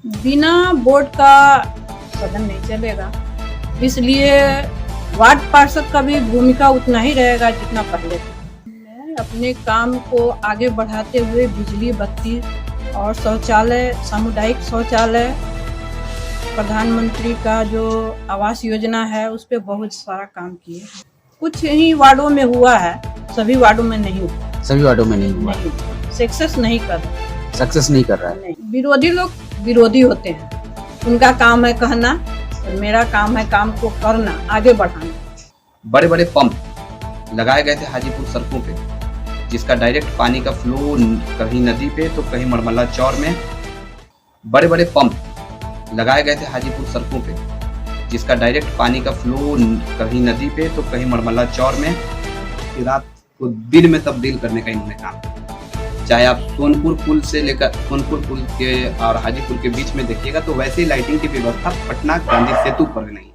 बिना बोर्ड का सदन नहीं चलेगा, इसलिए वार्ड पार्षद का भी भूमिका उतना ही रहेगा जितना पहले था। मैं अपने काम को आगे बढ़ाते हुए बिजली, बत्ती और शौचालय, सामुदायिक शौचालय, प्रधानमंत्री का जो आवास योजना है उस पर बहुत सारा काम किए। कुछ ही वार्डों में हुआ है, सभी वार्डों में नहीं हुआ। सभी वार्डों में नहीं हुआ, नहीं, सक्सेस नहीं कर रहा। सक्सेस नहीं कर रहा है। नहीं, विरोधी लोग विरोधी होते हैं, उनका काम है कहना और मेरा काम है काम को करना, आगे बढ़ाना। बड़े बड़े पंप लगाए गए थे हाजीपुर सड़कों पे, जिसका डायरेक्ट पानी का फ्लो कहीं नदी पे तो कहीं मरमल्ला चौर में। बड़े बड़े पंप लगाए गए थे हाजीपुर सड़कों पे, जिसका डायरेक्ट पानी का फ्लो कहीं नदी पे तो कहीं मरमल्ला चौर में। रात को दिन में तब्दील करने का इन्होंने काम किया। चाहे आप सोनपुर पुल से लेकर सोनपुर पुल के और हाजीपुर के बीच में देखिएगा तो वैसे ही लाइटिंग की व्यवस्था पटना गांधी सेतु पर नहीं है।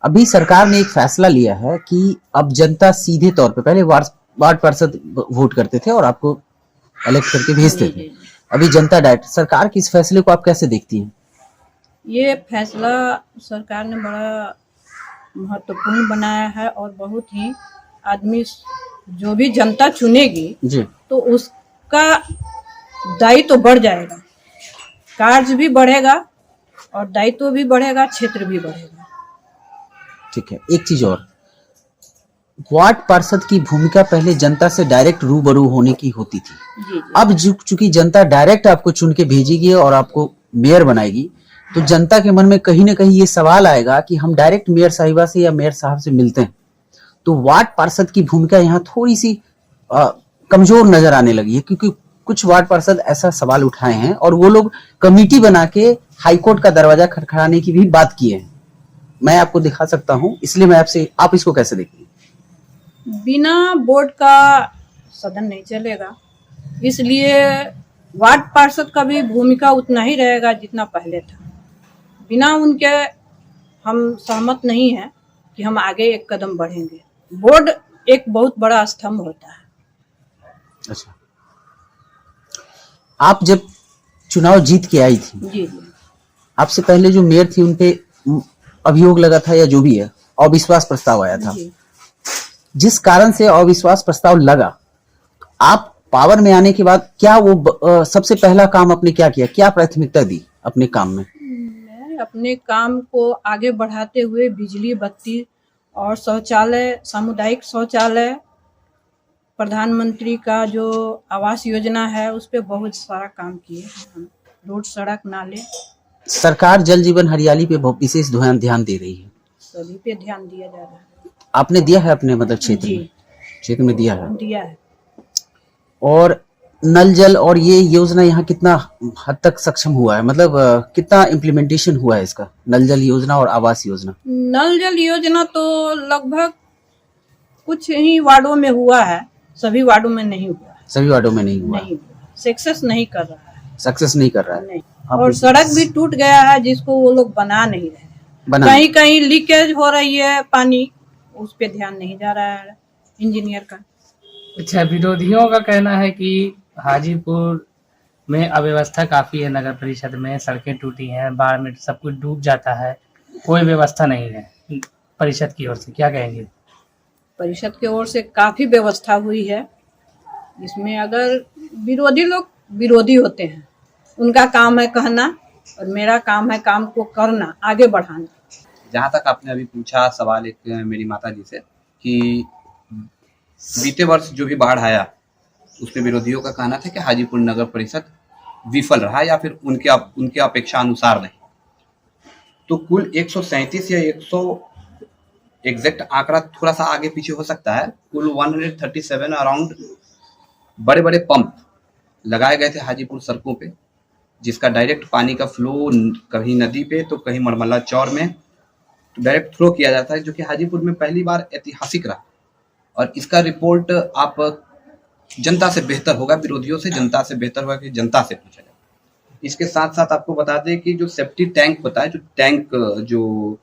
अभी सरकार ने एक फैसला लिया है कि अब जनता सीधे तौर पे, पहले वार्ड पार्षद वोट करते थे और आपको इलेक्ट करके भेजते थे, अभी जनता डायरेक्ट। सरकार के इस फैसले को आप कैसे देखती हैं? ये फैसला सरकार ने बड़ा महत्वपूर्ण बनाया है और बहुत ही आदमी जो भी जनता चुनेगी जी, तो उसका दायित्व बढ़ जाएगा, कार्य भी बढ़ेगा और दायित्व भी बढ़ेगा, क्षेत्र भी बढ़ेगा। ठीक है। एक चीज और, वार्ड पार्षद की भूमिका पहले जनता से डायरेक्ट रूबरू होने की होती थी। जी। अब चूंकि जनता डायरेक्ट आपको चुन के भेजेगी और आपको मेयर बनाएगी, तो जनता के मन में कहीं ना कहीं ये सवाल आएगा कि हम डायरेक्ट मेयर साहिबा से या मेयर साहब से मिलते हैं, तो वार्ड पार्षद की भूमिका यहाँ थोड़ी सी कमजोर नजर आने लगी है, क्योंकि कुछ वार्ड पार्षद ऐसा सवाल उठाए हैं और वो लोग कमेटी बना के हाईकोर्ट का दरवाजा खटखटाने की भी बात किए हैं। मैं आपको दिखा सकता हूं, इसलिए मैं आपसे, आप इसको कैसे देखते हैं? बिना बोर्ड का सदन नहीं चलेगा, इसलिए वार्ड पार्षद का भी भूमिका उतना ही रहेगा जितना पहले था। बिना उनके हम सहमत नहीं हैं कि हम आगे एक कदम बढ़ेंगे। बोर्ड एक बहुत बड़ा स्तंभ होता है। अच्छा, आप जब चुनाव जीत के आई थी, जी। आपसे पहले जो मेयर थी उनपे अभियोग लगा था या जो भी है, अविश्वास प्रस्ताव आया था। जी। जिस कारण से अविश्वास प्रस्ताव लगा, आप पावर में आने के बाद क्या वो सबसे पहला काम आपने क्या किया, क्या प्राथमिकता दी अपने काम में? मैं अपने काम को आगे बढ़ाते हुए बिजली, बत्ती और शौचालय, सामुदायिक शौचालय, प्रधानमंत्री का जो आवास योजना है उस पर बहुत सारा काम किए हम। रोड, सड़क, नाले, सरकार जल जीवन हरियाली पे बहुत विशेष ध्यान दे रही है, सभी पे ध्यान दिया जा रहा है। आपने दिया है अपने मतलब जी। क्षेत्र में दिया है? दिया है। और नल जल और ये योजना यहाँ कितना हद तक सक्षम हुआ है, मतलब कितना इम्प्लीमेंटेशन हुआ है इसका, नल जल योजना और आवास योजना? नल जल योजना तो लगभग कुछ ही वार्डों में हुआ है, सभी वार्डों में नहीं हुआ। सभी वार्डों में नहीं हुआ, नहीं, सक्सेस नहीं कर रहा है। सक्सेस नहीं कर रहा है। नहीं। और सड़क भी टूट गया है जिसको वो लोग बना नहीं रहे। कहीं कहीं लीकेज हो रही है पानी, उस पे ध्यान नहीं जा रहा है इंजीनियर का। अच्छा, विरोधियों का कहना है कि हाजीपुर में अव्यवस्था काफी है, नगर परिषद में सड़कें टूटी हैं, बाढ़ में सब कुछ डूब जाता है, कोई व्यवस्था नहीं है परिषद की ओर से, क्या कहेंगे? परिषद की ओर से काफी व्यवस्था हुई है, इसमें अगर विरोधी लोग विरोधी होते हैं, उनका काम है कहना और मेरा काम है काम को करना, आगे बढ़ाना। जहाँ तक आपने अभी पूछा सवाल एक मेरी माता जी से कि बीते वर्ष जो भी बाढ़ आया उसमें विरोधियों का कहना था कि हाजीपुर नगर परिषद विफल रहा या फिर उनके अपेक्षा अनुसार नहीं। तो कुल 137 या 100 एग्जैक्ट आंकड़ा थोड़ा सा आगे पीछे हो सकता है, कुल 137 अराउंड बड़े बड़े पंप लगाए गए थे हाजीपुर सड़कों पे, जिसका डायरेक्ट पानी का फ्लो कहीं नदी पे तो कहीं मरमल्ला चौर में डायरेक्ट थ्रो किया जाता है, जो कि हाजीपुर में पहली बार ऐतिहासिक रहा। और इसका रिपोर्ट आप जनता से बेहतर होगा, विरोधियों से जनता से बेहतर होगा कि जनता से पूछा जाए। इसके साथ साथ आपको बता दें कि जो सेफ्टी टैंक होता है, जो टैंक जो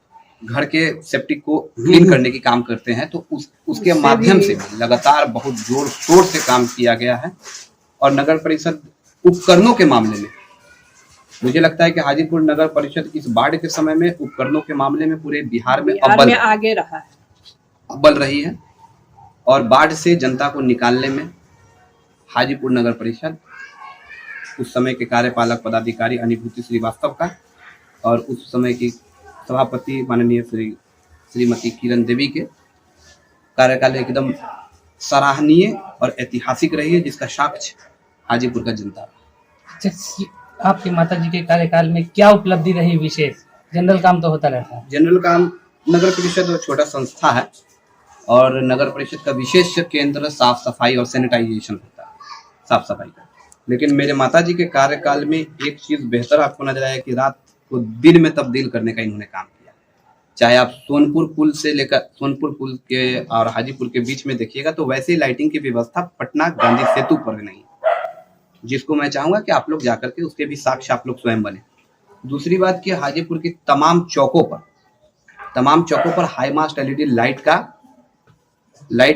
घर के सेप्टिक को क्लीन करने की काम करते हैं, तो उसके उससे माध्यम भी- से भी लगातार बहुत जोर शोर से काम किया गया है। और नगर परिषद उपकरणों के मामले में मुझे लगता है कि हाजीपुर नगर परिषद इस बाढ़ के समय में उपकरणों के मामले में पूरे बिहार में बिहार में आगे रहा है। अव्वल रही है। और बाढ़ से जनता को निकालने में हाजीपुर नगर परिषद उस समय के कार्यपालक पदाधिकारी अनुभूति श्रीवास्तव का और उस समय की सभापति माननीय श्रीमती किरण देवी के कार्यकाल एकदम सराहनीय और ऐतिहासिक रही है, जिसका साक्ष्य हाजीपुर का जनता। अच्छा, आपकी माता जी के कार्यकाल में क्या उपलब्धि रही विशेष? जनरल काम तो होता रहता है। जनरल काम, नगर परिषद एक छोटा संस्था है और नगर परिषद का विशेष केंद्र साफ सफाई और सैनिटाइजेशन होता है, साफ सफाई का। लेकिन मेरे माता जी के कार्यकाल में एक चीज बेहतर आपको नजर आया कि रात को दिन में तब्दील करने का इन्होंने काम किया। चाहे आप सोनपुर पुल से लेकर सोनपुर पुल के और हाजीपुर के बीच में देखिएगा तो वैसे ही लाइटिंग की व्यवस्था पटना गांधी सेतु पर नहीं है, जिसको मैं चाहूंगा कि आप लोग जाकर के उसके भी साक्ष्य आप लोग स्वयं बने। दूसरी बात कि हाजीपुर की तमाम चौकों पर हाई मास्ट एलईडी लाइट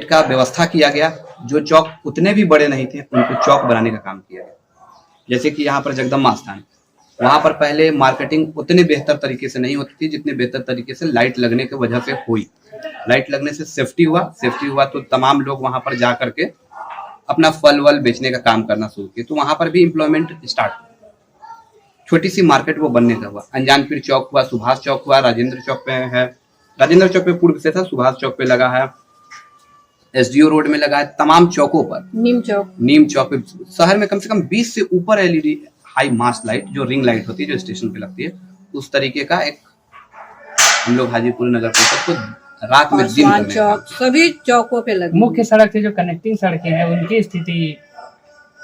का व्यवस्था किया गया। जो चौक उतने भी बड़े नहीं थे उनको चौक बनाने का काम किया गया। जैसे कि यहाँ पर जगदम्बा स्थान, वहां पर पहले मार्केटिंग उतने बेहतर तरीके से नहीं होती थी जितने बेहतर तरीके से लाइट लगने की वजह से हुई। लाइट लगने से सेफ्टी हुआ तो तमाम लोग वहां पर जा करके अपना फल वल बेचने का काम करना शुरू किए, तो वहां पर भी एम्प्लॉयमेंट स्टार्ट हुआ। छोटी सी मार्केट वो बनने का हुआ। अनजानपीर चौक हुआ, सुभाष चौक हुआ, राजेंद्र चौक पे है, राजेंद्र चौक पे पूर्व से था, सुभाष चौक पे लगा है, एसडीओ रोड में लगा है, तमाम चौकों पर, नीम चौक पे शहर में कम से कम 20 से ऊपर एलईडी हाई मास्ट लाइट जो रिंग लाइट होती है जो स्टेशन पे लगती है, उस तरीके का एक हम लोग हाजीपुर नगर परिषद को रात में दिन करने का चौक सभी चौकों पे लगी। मुख्य सड़क से जो कनेक्टिंग सड़कें हैं उनकी स्थिति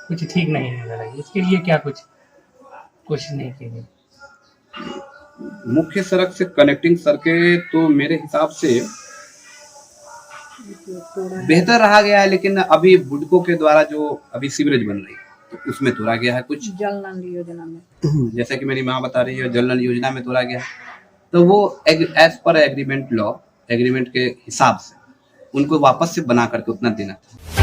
कुछ ठीक नहीं नजर आई। इसके लिए क्या कुछ कोशिश नहीं की गई? मुख्य सड़क से कनेक्टिंग सड़कें तो मेरे हिसाब से बेहतर रहा गया है, लेकिन अभी बुडको के द्वारा जो अभी सीवरेज बन रही है तो उसमें तोड़ा गया है कुछ, जल नल योजना में, जैसा कि मेरी माँ बता रही है जल नल योजना में तोड़ा गया है, तो वो as per agreement law, agreement के हिसाब से उनको वापस से बना करके उतना देना था।